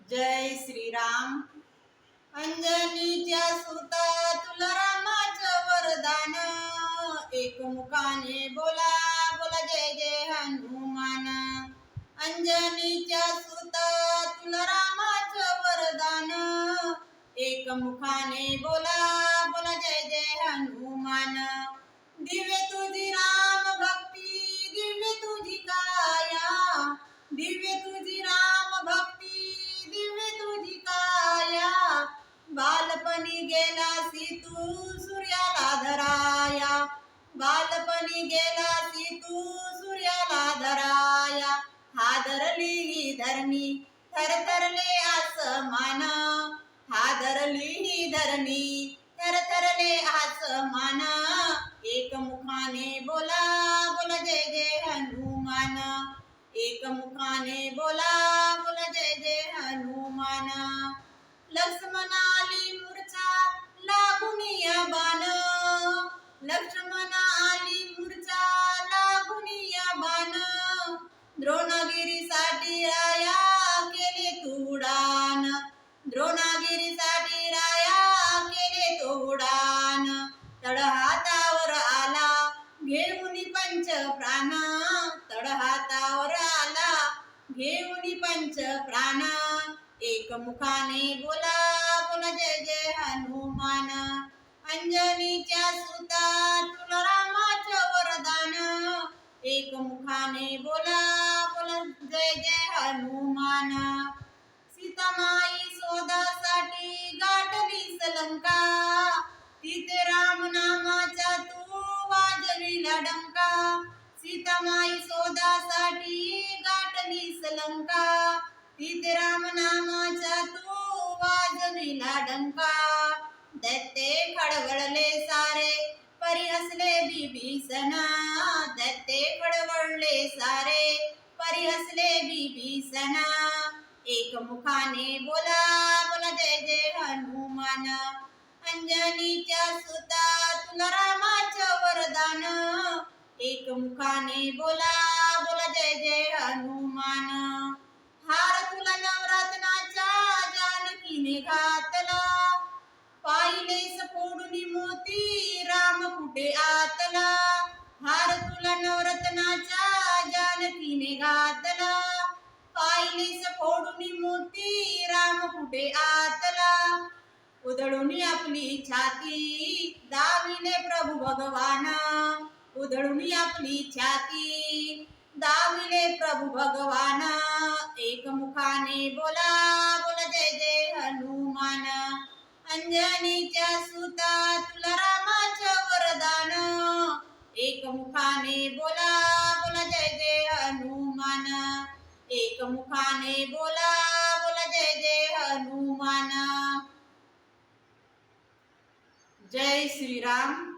जय श्रीराम। अंजनीच्या सुता तुला रामाचं वरदान, एकमुखाने बोला बोला जय जय हनुमान। अंजनीच्या सुता तुला रामाचं वरदान, एकमुखाने बोला बोला जय जय हनुमान। दिव्य तुझी राम भक्ती, दिव्य तुझी काया, दिव्य तुझी राम भक्ती, दिव्य तुझी काया। बालपणी गेलासी तू सूर्याला धराया, बालपणी गेलासी तू सूर्याला धराया। हादरली ही धरणी थरथरले आसमान, हादरली ही धरणी थरथरले आसमान। एकमुखाने बोला बोला जय जय हनुमान, एकमुखाने बोला बोला जय जय हनुमान। लक्ष्मणाली मूर्छा लागून या बाण, लक्ष्मणा आली मूर्छा लागून या बाण। द्रोणगिरीसाठी राया केले तू उडान, द्रोणगिरीसाठी राया केले तो उडान। तळहातावर आला घेऊन पंच प्राण, तळहातावर आला घेऊन पंच प्राण। एकमुखाने बोला बोला जय जय हनुमान। अंजनीच्या सुता तुला रामाचं वरदान, एकमुखाने बोला बोला जय जय हनुमान। सीतामाई शोधासाठी गाठली लंका, तिथे राम नामाचा तू वाजविला डंका। सीतामाई शोधासाठी गाठली लंका, तिथे राम नामाचा तू वाजविला डंका। दैत्य खडबडले सारे परी हसले बिभीषण, दैत्य खडबडले सारे परी हसले बिभीषण। एकमुखाने बोला बोला जय जय हनुमान। अंजनीच्या सुता तुला रामाचं वरदान, एकमुखाने बोला बोला जय जय हनुमान। हार तुला नवरत्नाचा जानकीने घातला, पाहिलेस फोडून मोती राम कुठे आतला। हार तुला नवरत्नाचा जानकीने घातला, पाहिलेस फोडून मोती राम कुठे आतला। उधळून आपली छाती दाविले प्रभू भगवान, उधळून आपली छाती दाविले प्रभू भगवान। एकमुखाने बोला बोला जय जय हनुमान। अंजनीच्या सुता तुला रामाचं वरदान, एकमुखाने बोला बोला जय जय हनुमान। एकमुखाने बोला बोला जय जय हनुमान। जय श्रीराम।